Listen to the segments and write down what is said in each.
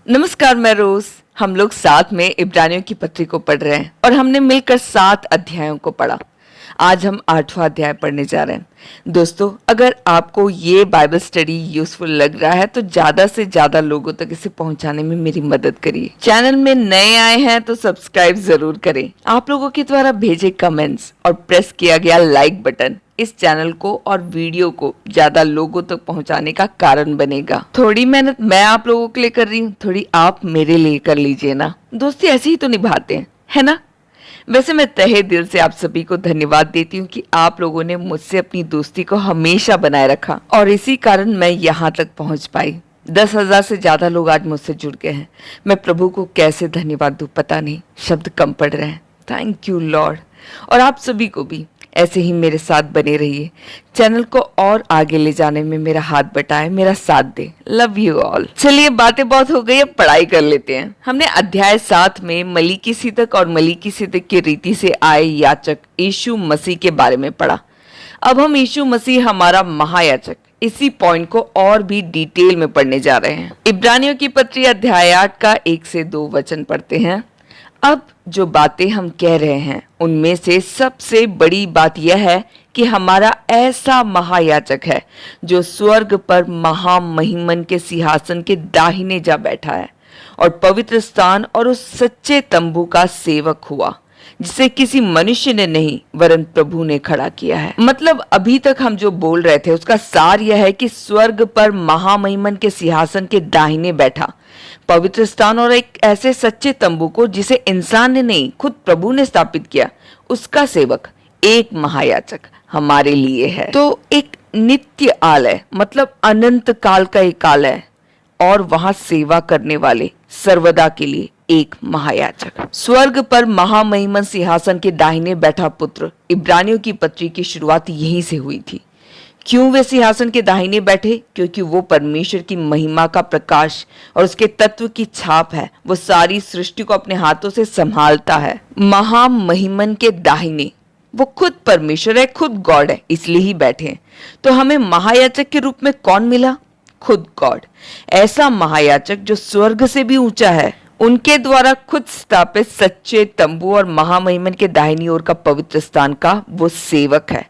नमस्कार, मैं रोज। हम लोग साथ में इब्रानियों की पत्री को पढ़ रहे हैं और हमने मिलकर 7 अध्यायों को पढ़ा। आज हम 8वां अध्याय पढ़ने जा रहे हैं। दोस्तों, अगर आपको ये बाइबल स्टडी यूजफुल लग रहा है तो ज्यादा से ज्यादा लोगों तक इसे पहुंचाने में मेरी मदद करिए। चैनल में नए आए हैं तो सब्सक्राइब जरूर करें। आप लोगों के द्वारा भेजे कमेंट्स और प्रेस किया गया लाइक बटन इस चैनल को और वीडियो को ज्यादा लोगों तक पहुंचाने का कारण बनेगा। थोड़ी मेहनत मैं आप लोगों के लिए कर रही हूँ, थोड़ी आप मेरे लिए कर लीजिए ना। दोस्ती ऐसे ही तो निभाते हैं, है ना? वैसे मैं तहे दिल से आप सभी को धन्यवाद देती हूँ कि आप लोगों ने मुझसे अपनी दोस्ती को हमेशा बनाए रखा और इसी कारण मैं यहाँ तक पहुँच पाई। 10,000 से ज्यादा लोग आज मुझसे जुड़ गए हैं। मैं प्रभु को कैसे धन्यवाद दूं पता नहीं, शब्द कम पड़ रहे हैं। Thank you Lord. और आप सभी को भी ऐसे ही मेरे साथ बने रहिए। चैनल को और आगे ले जाने में मेरा हाथ बटाए, मेरा साथ दे। Love you all. चलिए, बातें बहुत हो गई, अब पढ़ाई कर लेते हैं। हमने अध्याय 7 में मलीकिसिदक और मलीकिसिदक की रीति से आए याचक यीशु मसीह के बारे में पढ़ा। अब हम यीशु मसीह हमारा महायाचक इसी पॉइंट को और भी डिटेल में पढ़ने जा रहे हैं। इब्रानियों की पत्री अध्याय 8 का 1 से 2 वचन पढ़ते हैं। अब जो बातें हम कह रहे हैं उनमें से सबसे बड़ी बात यह है कि हमारा ऐसा महायाजक है जो स्वर्ग पर महामहिमन के सिंहासन के दाहिने जा बैठा है और पवित्र स्थान और उस सच्चे तंबू का सेवक हुआ जिसे किसी मनुष्य ने नहीं वरन प्रभु ने खड़ा किया है। मतलब अभी तक हम जो बोल रहे थे उसका सार यह है कि स्वर्ग पर महामहिमन के सिंहासन के दाहिने बैठा पवित्र स्थान और एक ऐसे सच्चे तंबू को जिसे इंसान ने नहीं खुद प्रभु ने स्थापित किया, उसका सेवक एक महायाजक हमारे लिए है। तो एक नित्य आलय मतलब अनंत काल का एक आलय और वहां सेवा करने वाले सर्वदा के लिए एक महायाजक। स्वर्ग पर महामहिमन सिंहासन के दाहिने बैठा पुत्र। इब्रानियों की पत्री की शुरुआत यहीं से हुई थी। क्यों वे सिंहासन के दाहिने बैठे? क्योंकि वो परमेश्वर की महिमा का प्रकाश और उसके तत्व की छाप है। वो सारी सृष्टि को अपने हाथों से संभालता है। महामहिमन के दाहिने वो खुद परमेश्वर है, खुद गॉड है, इसलिए ही बैठे हैं। तो हमें महायाजक के रूप में कौन मिला? खुद गॉड। ऐसा महायाजक जो स्वर्ग से भी ऊंचा है, उनके द्वारा खुद स्थापित सच्चे तंबू और महामहिमन के दाहिनी ओर का पवित्र स्थान का वो सेवक है।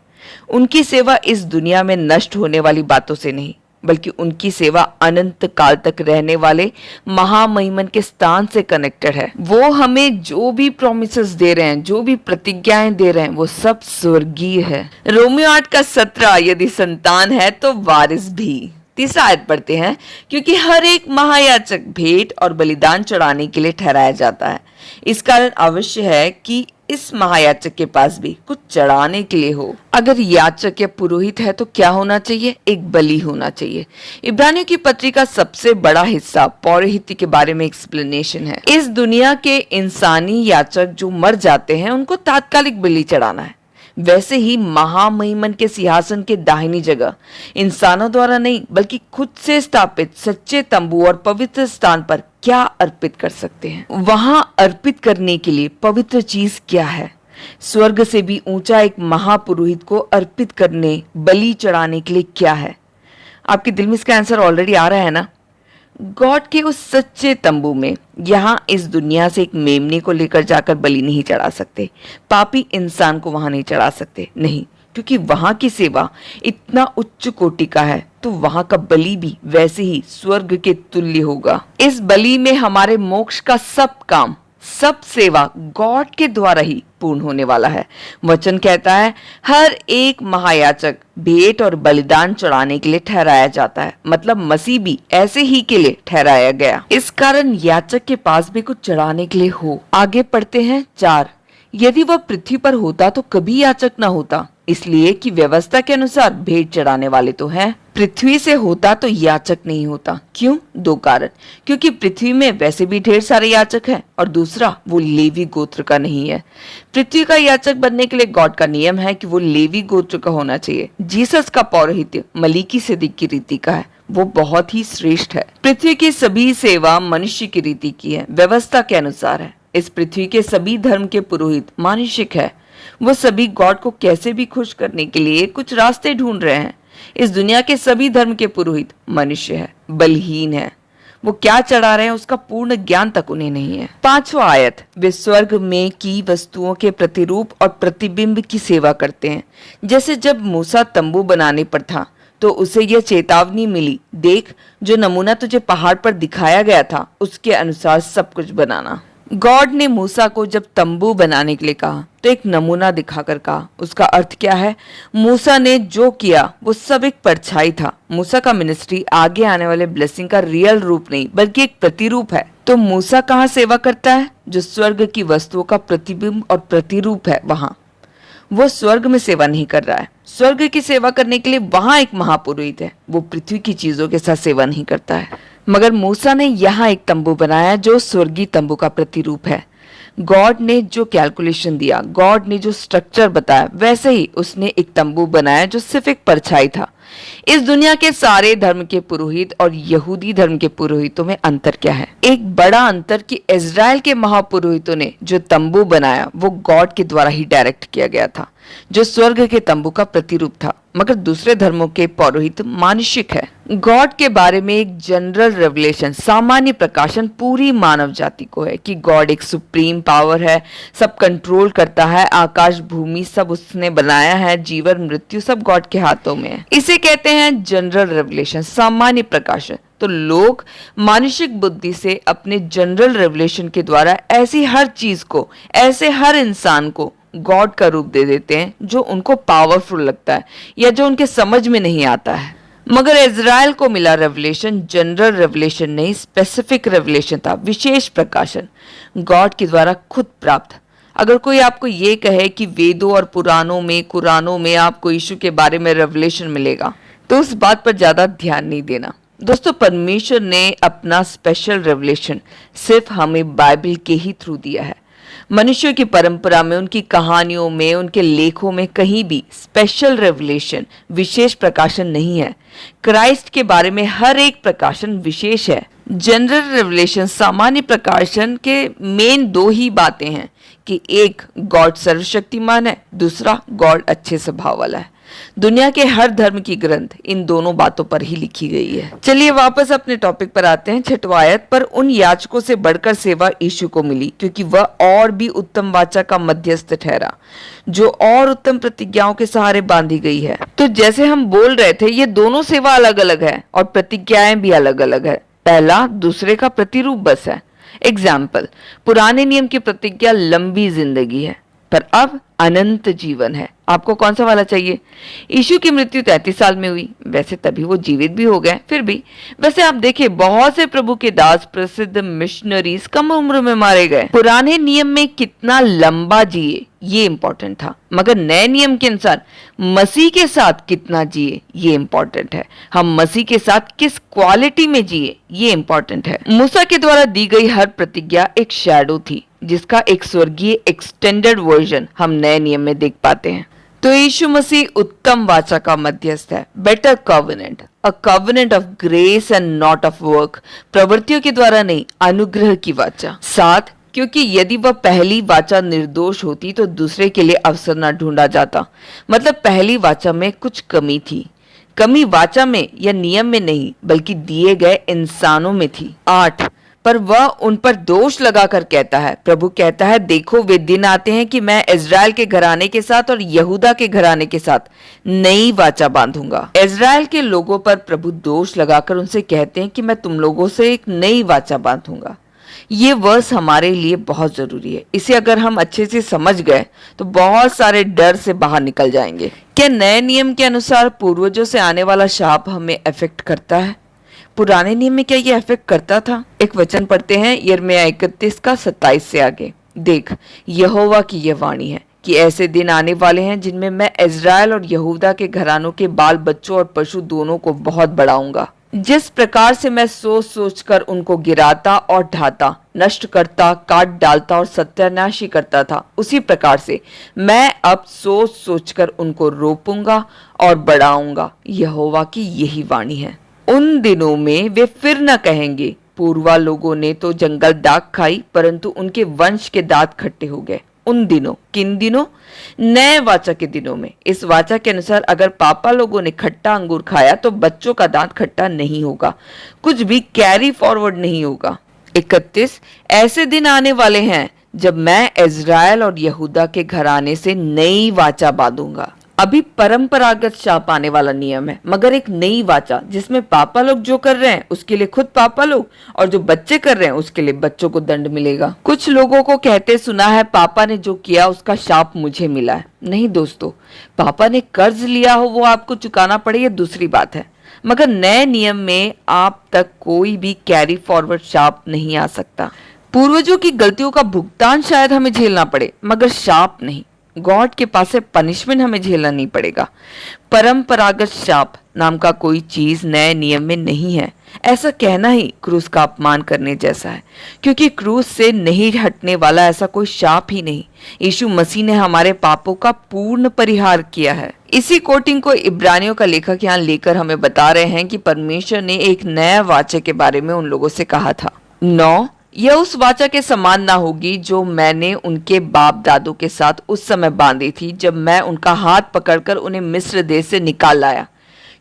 उनकी सेवा इस दुनिया में नष्ट होने वाली बातों से नहीं, बल्कि उनकी सेवा अनंत काल तक रहने वाले महामहिमन के स्थान से कनेक्टेड है। वो हमें जो भी प्रॉमिसेस दे रहे हैं, जो भी प्रतिज्ञाएं दे रहे हैं, वो सब स्वर्गीय है। रोमियो 8 का 17, यदि संतान है तो वारिस भी। 3 आयत पढ़ते हैं, क्योंकि हर एक महायाजक भेंट और बलिदान चढ़ाने के लिए ठहराया जाता है। इस कारण अवश्य है कि इस महायाजक के पास भी कुछ चढ़ाने के लिए हो। अगर याचक या पुरोहित है तो क्या होना चाहिए? एक बलि होना चाहिए। इब्रानियों की पत्री का सबसे बड़ा हिस्सा पौरोहित्य के बारे में एक्सप्लेनेशन है। इस दुनिया के इंसानी याचक जो मर जाते हैं उनको तात्कालिक बलि चढ़ाना है। वैसे ही महामहिमन के सिंहासन के दाहिनी जगह इंसानों द्वारा नहीं बल्कि खुद से स्थापित सच्चे तंबू और पवित्र स्थान पर क्या अर्पित कर सकते हैं? वहां अर्पित करने के लिए पवित्र चीज क्या है? स्वर्ग से भी ऊंचा एक महापुरोहित को अर्पित करने, बलि चढ़ाने के लिए क्या है? आपके दिल में इसका आंसर ऑलरेडी आ रहा है ना? गॉड के उस सच्चे तंबू में यहाँ इस दुनिया से एक मेमने को लेकर जाकर बलि नहीं चढ़ा सकते। पापी इंसान को वहां नहीं चढ़ा सकते, नहीं, क्योंकि वहां की सेवा इतना उच्च कोटि का है, तो वहां का बलि भी वैसे ही स्वर्ग के तुल्य होगा। इस बलि में हमारे मोक्ष का सब काम, सब सेवा गॉड के द्वारा ही पूर्ण होने वाला है। वचन कहता है हर एक महायाजक भेंट और बलिदान चढ़ाने के लिए ठहराया जाता है। मतलब मसीह भी ऐसे ही के लिए ठहराया गया। इस कारण याचक के पास भी कुछ चढ़ाने के लिए हो। आगे पढ़ते हैं 4, यदि वह पृथ्वी पर होता तो कभी याचक न होता, इसलिए कि व्यवस्था के अनुसार भेंट चढ़ाने वाले तो हैं। पृथ्वी से होता तो याचक नहीं होता। क्यों? 2 कारण। क्योंकि पृथ्वी में वैसे भी ढेर सारे याचक हैं और दूसरा वो लेवी गोत्र का नहीं है। पृथ्वी का याचक बनने के लिए गॉड का नियम है कि वो लेवी गोत्र का होना चाहिए। जीसस का पौरोहित्य मलीकिसिदक की रीति का है, वो बहुत ही श्रेष्ठ है। पृथ्वी की सभी सेवा मनुष्य की रीति की है, व्यवस्था के अनुसार है। इस पृथ्वी के सभी धर्म के पुरोहित मानुषिक है। वो सभी गॉड को कैसे भी खुश करने के लिए कुछ रास्ते ढूंढ रहे हैं। इस दुनिया के सभी धर्म के पुरोहित मनुष्य है, बलहीन है। वो क्या चढ़ा रहे हैं उसका पूर्ण ज्ञान तक उन्हें नहीं है। 5वां आयत, वे स्वर्ग में की वस्तुओं के प्रतिरूप और प्रतिबिंब की सेवा करते हैं। जैसे जब मूसा तंबू बनाने पर था तो उसे यह चेतावनी मिली, देख जो नमूना तुझे पहाड़ पर दिखाया गया था उसके अनुसार सब कुछ बनाना। गॉड ने मूसा को जब तंबू बनाने के लिए कहा तो एक नमूना दिखाकर कहा। उसका अर्थ क्या है? मूसा ने जो किया वो सब एक परछाई था। मूसा का मिनिस्ट्री आगे आने वाले ब्लेसिंग का रियल रूप नहीं बल्कि एक प्रतिरूप है। तो मूसा कहाँ सेवा करता है? जो स्वर्ग की वस्तुओं का प्रतिबिंब और प्रतिरूप है वहां। वो स्वर्ग में सेवा नहीं कर रहा है। स्वर्ग की सेवा करने के लिए वहां एक महापुरोहित है, वो पृथ्वी की चीजों के साथ सेवा नहीं करता है। मगर मूसा ने यहाँ एक तंबू बनाया जो स्वर्गीय तंबू का प्रतिरूप है। गॉड ने जो कैलकुलेशन दिया, गॉड ने जो स्ट्रक्चर बताया, वैसे ही उसने एक तंबू बनाया जो सिर्फ एक परछाई था। इस दुनिया के सारे धर्म के पुरोहित और यहूदी धर्म के पुरोहितों में अंतर क्या है? एक बड़ा अंतर कि इजराइल के महापुरोहितों ने जो तंबू बनाया वो गॉड के द्वारा ही डायरेक्ट किया गया था, जो स्वर्ग के तंबू का प्रतिरूप था। मगर दूसरे धर्मों के पौरोहित मानुषिक है। गॉड के बारे में एक जनरल रेवलेशन, सामान्य प्रकाशन पूरी मानव जाति को है कि गॉड एक सुप्रीम पावर है, सब कंट्रोल करता है, आकाश भूमि सब उसने बनाया है, जीवन मृत्यु सब गॉड के हाथों में है। इसे कहते हैं जनरल रेवलेशन, सामान्य प्रकाशन। तो लोग मानसिक बुद्धि से अपने जनरल रेवलेशन के द्वारा ऐसी हर चीज को, ऐसे हर इंसान को गॉड का रूप दे देते हैं जो उनको पावरफुल लगता है या जो उनके समझ में नहीं आता है। मगर इजराइल को मिला रेवलेशन जनरल रेवलेशन नहीं, स्पेसिफिक रेवलेशन था, विशेष प्रकाशन गॉड के द्वारा खुद प्राप्त। अगर कोई आपको ये कहे कि वेदों और पुराणों में, कुरानों में आपको यीशु के बारे में रेवलेशन मिलेगा तो उस बात पर ज्यादा ध्यान नहीं देना। दोस्तों, परमेश्वर ने अपना स्पेशल रेवलेशन सिर्फ हमें बाइबल के ही थ्रू दिया है। मनुष्यों की परंपरा में, उनकी कहानियों में, उनके लेखों में कहीं भी स्पेशल रेवलेशन, विशेष प्रकाशन नहीं है। क्राइस्ट के बारे में हर एक प्रकाशन विशेष है। जनरल रेवलेशन, सामान्य प्रकाशन के मेन दो ही बातें हैं कि एक गॉड सर्वशक्तिमान है, दूसरा गॉड अच्छे स्वभाव वाला है। दुनिया के हर धर्म की ग्रंथ इन दोनों बातों पर ही लिखी गई है। चलिए वापस अपने टॉपिक पर आते हैं। 6वां आयत, पर उन याजकों से बढ़कर सेवा यीशु को मिली क्योंकि वह और भी उत्तम वाचा का मध्यस्थ ठहरा, जो और उत्तम प्रतिज्ञाओं के सहारे बांधी गई है। तो जैसे हम बोल रहे थे, ये दोनों सेवा अलग अलग है और प्रतिज्ञाएं भी अलग अलग है। पहला दूसरे का प्रतिरूप बस है। एग्जाम्पल, पुराने नियम की प्रतिज्ञा लंबी जिंदगी है पर अब अनंत जीवन है। आपको कौन सा वाला चाहिए? यीशु की मृत्यु 33 साल में हुई, वैसे तभी वो जीवित भी हो गए, फिर भी वैसे आप देखिए बहुत से प्रभु के दास, प्रसिद्ध मिशनरीज कम उम्र में मारे गए। पुराने नियम में कितना लंबा जिए ये इंपॉर्टेंट था, मगर नए नियम के अनुसार मसीह के साथ कितना जिए ये इंपॉर्टेंट है। हम मसीह के साथ किस क्वालिटी में जिए ये इंपॉर्टेंट है। मूसा के द्वारा दी गई हर प्रतिज्ञा एक शैडो थी जिसका एक स्वर्गीय एक्सटेंडेड वर्जन हम नए नियम में देख पाते हैं। तो यीशु मसीह उत्तम वाचा का मध्यस्थ है, better covenant, a covenant of grace and not of work, प्रवृत्तियों के द्वारा नहीं, अनुग्रह की वाचा। 7, क्योंकि यदि वह पहली वाचा निर्दोष होती तो दूसरे के लिए अवसर न ढूंढा जाता। मतलब पहली वाचा में कुछ कमी थी। कमी वाचा में या नियम में नहीं बल्कि दिए गए इंसानों में थी। 8, पर वह उन पर दोष लगाकर कहता है, प्रभु कहता है, देखो वे दिन आते हैं कि मैं इजराइल के घराने के साथ और यहूदा के घराने के साथ नई वाचा बांधूंगा। इजराइल के लोगों पर प्रभु दोष लगाकर उनसे कहते हैं कि मैं तुम लोगों से एक नई वाचा बांधूंगा। ये वर्स हमारे लिए बहुत जरूरी है। इसे अगर हम अच्छे से समझ गए तो बहुत सारे डर से बाहर निकल जाएंगे। क्या नए नियम के अनुसार पूर्वजों से आने वाला शाप हमें अफेक्ट करता है? पुराने नियम में क्या ये अफेक्ट करता था? एक वचन पढ़ते हैं यिर्मयाह 31 का 27 से आगे। देख, यहोवा की यह वाणी है कि ऐसे दिन आने वाले हैं जिनमें मैं इजराइल और यहूदा के घरानों के बाल बच्चों और पशु दोनों को बहुत बढ़ाऊंगा। जिस प्रकार से मैं सोच सोच कर उनको गिराता और ढाता, नष्ट करता, काट डालता और सत्यानाशी करता था, उसी प्रकार से मैं अब सोच सोच कर उनको रोपूंगा और बढ़ाऊंगा। यहोवा की यही वाणी है। उन दिनों में वे फिर न कहेंगे, पूर्वा लोगों ने तो जंगल दाख खाई, परंतु उनके वंश के दांत खट्टे हो गए। उन दिनों, किन दिनों? नए वाचा के दिनों में। इस वाचा के अनुसार अगर पापा लोगों ने खट्टा अंगूर खाया तो बच्चों का दांत खट्टा नहीं होगा, कुछ भी कैरी फॉरवर्ड नहीं होगा। 31 ऐसे दिन आने वाले हैं जब मैं इज़राइल और यहूदा के घराने से नई वाचा बांधूंगा। अभी परंपरागत शाप आने वाला नियम है, मगर एक नई वाचा जिसमें पापा लोग जो कर रहे हैं उसके लिए खुद पापा लोग, और जो बच्चे कर रहे हैं उसके लिए बच्चों को दंड मिलेगा। कुछ लोगों को कहते सुना है पापा ने जो किया उसका शाप मुझे मिला है। नहीं दोस्तों, पापा ने कर्ज लिया हो वो आपको चुकाना पड़े ये दूसरी बात है, मगर नए नियम में आप तक कोई भी कैरी फॉरवर्ड शाप नहीं आ सकता। पूर्वजों की गलतियों का भुगतान शायद हमें झेलना पड़े, मगर शाप नहीं। गॉड के पास से पनिशमेंट हमें झेलना नहीं पड़ेगा। परंपरागत शाप नाम का कोई चीज नए नियम में नहीं है। ऐसा कहना ही क्रूस का अपमान करने जैसा है, क्योंकि क्रूस से नहीं हटने वाला ऐसा कोई शाप ही नहीं। यीशु मसीह ने हमारे पापों का पूर्ण परिहार किया है। इसी कोटिंग को इब्रानियों का लेखक यहाँ लेकर हमें बता रहे हैं कि परमेश्वर ने एक नया वाचा के बारे में उन लोगों से कहा था। 9 यह उस वाचा के समान ना होगी जो मैंने उनके बाप दादों के साथ उस समय बांधी थी जब मैं उनका हाथ पकड़कर उन्हें मिस्र देश से निकाल लाया,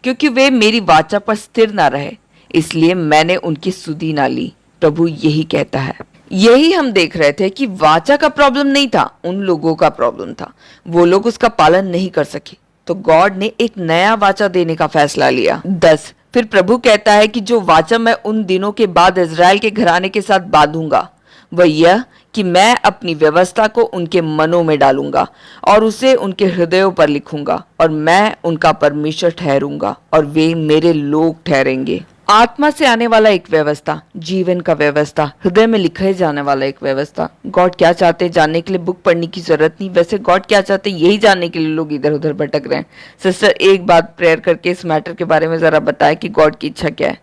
क्योंकि वे मेरी वाचा पर स्थिर ना रहे, इसलिए मैंने उनकी सुधि ना ली। प्रभु यही कहता है। यही हम देख रहे थे कि वाचा का प्रॉब्लम नहीं था, उन लोगों का प्रॉब्लम था। वो लोग उसका पालन नहीं कर सके, तो गॉड ने एक नया वाचा देने का फैसला लिया। 10 फिर प्रभु कहता है कि जो वाचा मैं उन दिनों के बाद इज़राइल के घराने के साथ बांधूंगा वह यह कि मैं अपनी व्यवस्था को उनके मनों में डालूंगा और उसे उनके हृदयों पर लिखूंगा, और मैं उनका परमेश्वर ठहरूंगा और वे मेरे लोग ठहरेंगे। आत्मा से आने वाला एक व्यवस्था, जीवन का व्यवस्था, हृदय में लिखे जाने वाला एक व्यवस्था। गॉड क्या चाहते हैं जानने के लिए बुक पढ़ने की जरूरत नहीं। वैसे गॉड क्या चाहते हैं यही जानने के लिए लोग इधर उधर भटक रहे हैं। सिस्टर एक बात प्रेयर करके इस मैटर के बारे में जरा बताए कि गॉड की इच्छा क्या है।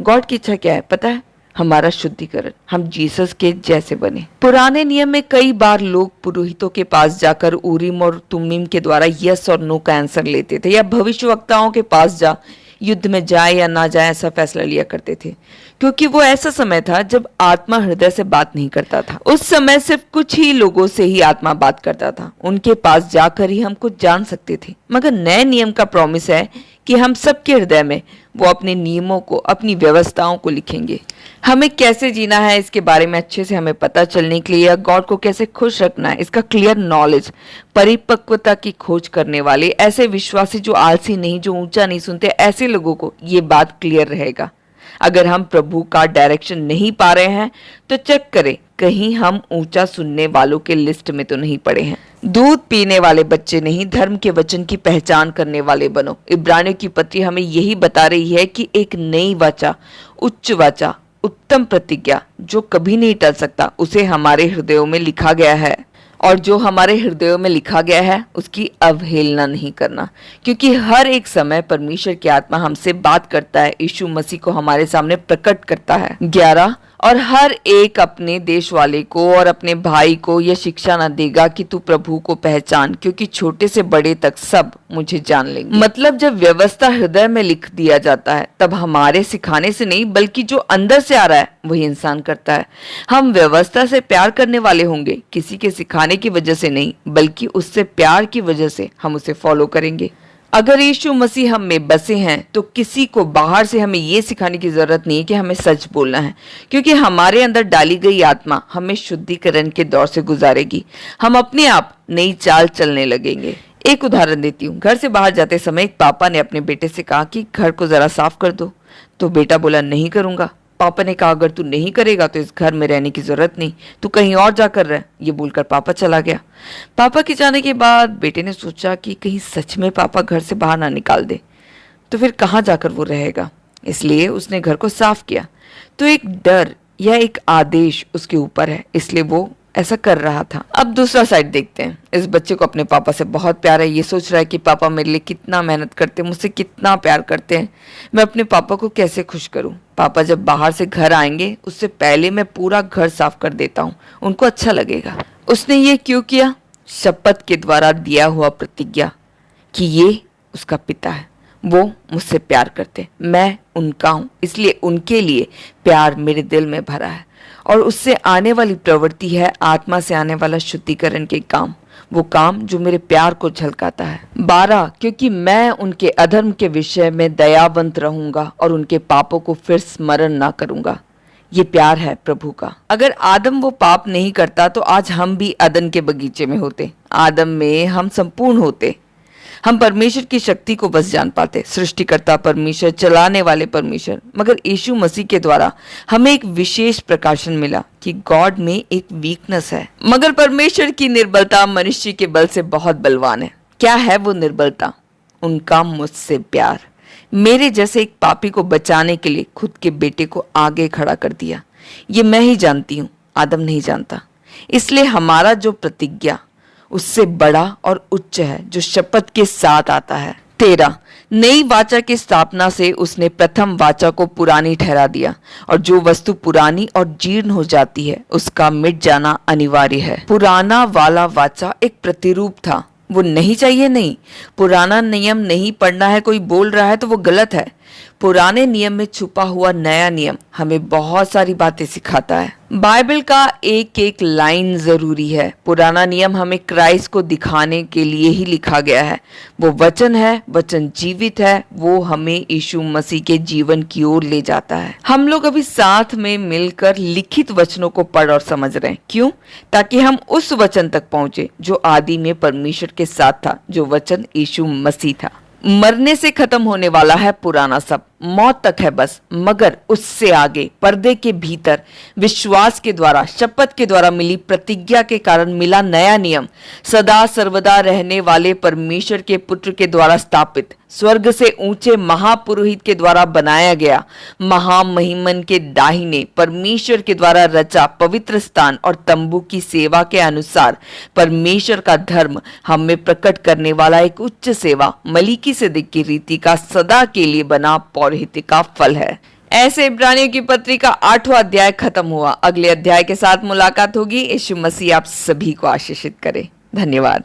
गॉड की इच्छा क्या है पता है? हमारा शुद्धिकरण, हम जीसस के जैसे बने। पुराने नियम में कई बार लोग पुरोहितों के पास जाकर उरीम और तुमीम के द्वारा यस और नो का आंसर लेते थे, या भविष्यवक्ताओं के पास जा युद्ध में जाए या ना जाए ऐसा फैसला लिया करते थे, क्योंकि वो ऐसा समय था जब आत्मा हृदय से बात नहीं करता था। उस समय सिर्फ कुछ ही लोगों से ही आत्मा बात करता था, उनके पास जाकर ही हम कुछ जान सकते थे। मगर नए नियम का प्रॉमिस है कि हम सबके हृदय में वो अपने नियमों को, अपनी व्यवस्थाओं को लिखेंगे। हमें कैसे जीना है इसके बारे में अच्छे से हमें पता चलने के लिए, या गॉड को कैसे खुश रखना है इसका क्लियर नॉलेज, परिपक्वता की खोज करने वाले ऐसे विश्वासी जो आलसी नहीं, जो ऊंचा नहीं सुनते, ऐसे लोगों को ये बात क्लियर रहेगा। अगर हम प्रभु का डायरेक्शन नहीं पा रहे हैं तो चेक करें कहीं हम ऊंचा सुनने वालों के लिस्ट में तो नहीं पड़े हैं। दूध पीने वाले बच्चे नहीं, धर्म के वचन की पहचान करने वाले बनो। इब्रानियों की पत्री हमें यही बता रही है कि एक नई वाचा, उच्च वाचा, उत्तम प्रतिज्ञा जो कभी नहीं टल सकता, उसे हमारे हृदयों में लिखा गया है, और जो हमारे हृदयों में लिखा गया है उसकी अवहेलना नहीं करना, क्योंकि हर एक समय परमेश्वर की आत्मा हमसे बात करता है, यीशु मसीह को हमारे सामने प्रकट करता है। 11 और हर एक अपने देश वाले को और अपने भाई को यह शिक्षा न देगा कि तू प्रभु को पहचान, क्योंकि छोटे से बड़े तक सब मुझे जान लेंगे। मतलब जब व्यवस्था हृदय में लिख दिया जाता है तब हमारे सिखाने से नहीं बल्कि जो अंदर से आ रहा है वही इंसान करता है। हम व्यवस्था से प्यार करने वाले होंगे, किसी के सिखाने की वजह से नहीं बल्कि उससे प्यार की वजह से हम उसे फॉलो करेंगे। अगर यीशु मसीह हम में बसे हैं तो किसी को बाहर से हमें ये सिखाने की जरूरत नहीं है कि हमें सच बोलना है, क्योंकि हमारे अंदर डाली गई आत्मा हमें शुद्धिकरण के दौर से गुजारेगी। हम अपने आप नई चाल चलने लगेंगे। एक उदाहरण देती हूँ। घर से बाहर जाते समय एक पापा ने अपने बेटे से कहा कि घर को जरा साफ कर दो, तो बेटा बोला नहीं करूंगा। पापा ने कहा अगर तू नहीं करेगा तो इस घर में रहने की जरूरत नहीं, तू कहीं और जाकर रह। ये बोलकर पापा चला गया। पापा के जाने के बाद बेटे ने सोचा कि कहीं सच में पापा घर से बाहर ना निकाल दे, तो फिर कहाँ जाकर वो रहेगा। इसलिए उसने घर को साफ किया। तो एक डर या एक आदेश उसके ऊपर है, इसलिए वो ऐसा कर रहा था। अब दूसरा साइड देखते हैं। इस बच्चे को अपने पापा से बहुत प्यार है। ये सोच रहा है कि पापा मेरे लिए कितना मेहनत करते हैं, मुझसे कितना प्यार करते हैं, मैं अपने पापा को कैसे खुश करूं। पापा जब बाहर से घर आएंगे उससे पहले मैं पूरा घर साफ कर देता हूं, उनको अच्छा लगेगा। उसने ये क्यों किया? शपथ के द्वारा दिया हुआ प्रतिज्ञा कि ये उसका पिता है, वो मुझसे प्यार करते, मैं उनका हूं, इसलिए उनके लिए प्यार मेरे दिल में भरा है। और उससे आने वाली प्रवृत्ति है आत्मा से आने वाला शुद्धिकरण के काम, वो काम जो मेरे प्यार को झलकाता है। 12, क्योंकि मैं उनके अधर्म के विषय में दयावंत रहूंगा और उनके पापों को फिर स्मरण ना करूंगा। ये प्यार है प्रभु का। अगर आदम वो पाप नहीं करता तो आज हम भी अदन के बगीचे में होते। आदम में हम संपूर्ण होते। हम परमेश्वर की शक्ति को बस जान पाते, सृष्टिकर्ता परमेश्वर, चलाने वाले परमेश्वर। मगर यीशु मसीह के द्वारा हमें एक विशेष प्रकाशन मिला कि गॉड में एक वीकनेस है। मगर परमेश्वर की निर्बलता मनुष्य के बल से बहुत बलवान है। क्या है वो निर्बलता? उनका मुझसे प्यार। मेरे जैसे एक पापी को बचाने के लिए खुद के बेटे को आगे खड़ा कर दिया। ये मैं ही जानती हूँ, आदम नहीं जानता। इसलिए हमारा जो प्रतिज्ञा उससे बड़ा और उच्च है, जो शपथ के साथ आता है। 13, नई वाचा की स्थापना से उसने प्रथम वाचा को पुरानी ठहरा दिया, और जो वस्तु पुरानी और जीर्ण हो जाती है उसका मिट जाना अनिवार्य है। पुराना वाला वाचा एक प्रतिरूप था, वो नहीं चाहिए। नहीं, पुराना नियम नहीं पढ़ना है, कोई बोल रहा है तो वो गलत है। पुराने नियम में छुपा हुआ नया नियम हमें बहुत सारी बातें सिखाता है। बाइबल का एक एक लाइन जरूरी है। पुराना नियम हमें क्राइस्ट को दिखाने के लिए ही लिखा गया है। वो वचन है, वचन जीवित है, वो हमें यीशु मसीह के जीवन की ओर ले जाता है। हम लोग अभी साथ में मिलकर लिखित वचनों को पढ़ और समझ रहे हैं। क्यों? ताकि हम उस वचन तक पहुंचे जो आदि में परमेश्वर के साथ था, जो वचन यीशु मसीह था। मरने से खत्म होने वाला है पुराना सब, मौत तक है बस। मगर उससे आगे पर्दे के भीतर विश्वास के द्वारा, शपथ के द्वारा मिली प्रतिज्ञा के कारण मिला नया नियम, सदा सर्वदा रहने वाले परमेश्वर के पुत्र के द्वारा स्थापित, स्वर्ग से ऊंचे महापुरोहित के द्वारा बनाया गया, महामहिमन के दाहिने परमेश्वर के द्वारा रचा पवित्र स्थान और तंबू की सेवा के अनुसार परमेश्वर का धर्म हम में प्रकट करने वाला एक उच्च सेवा, मलीकी सिदक की रीति का सदा के लिए बना पौरोहित्य का फल है। ऐसे इब्रानियों की पत्री का 8वां अध्याय खत्म हुआ। अगले अध्याय के साथ मुलाकात होगी। यीशु मसीह आप सभी को आशीषित करे। धन्यवाद।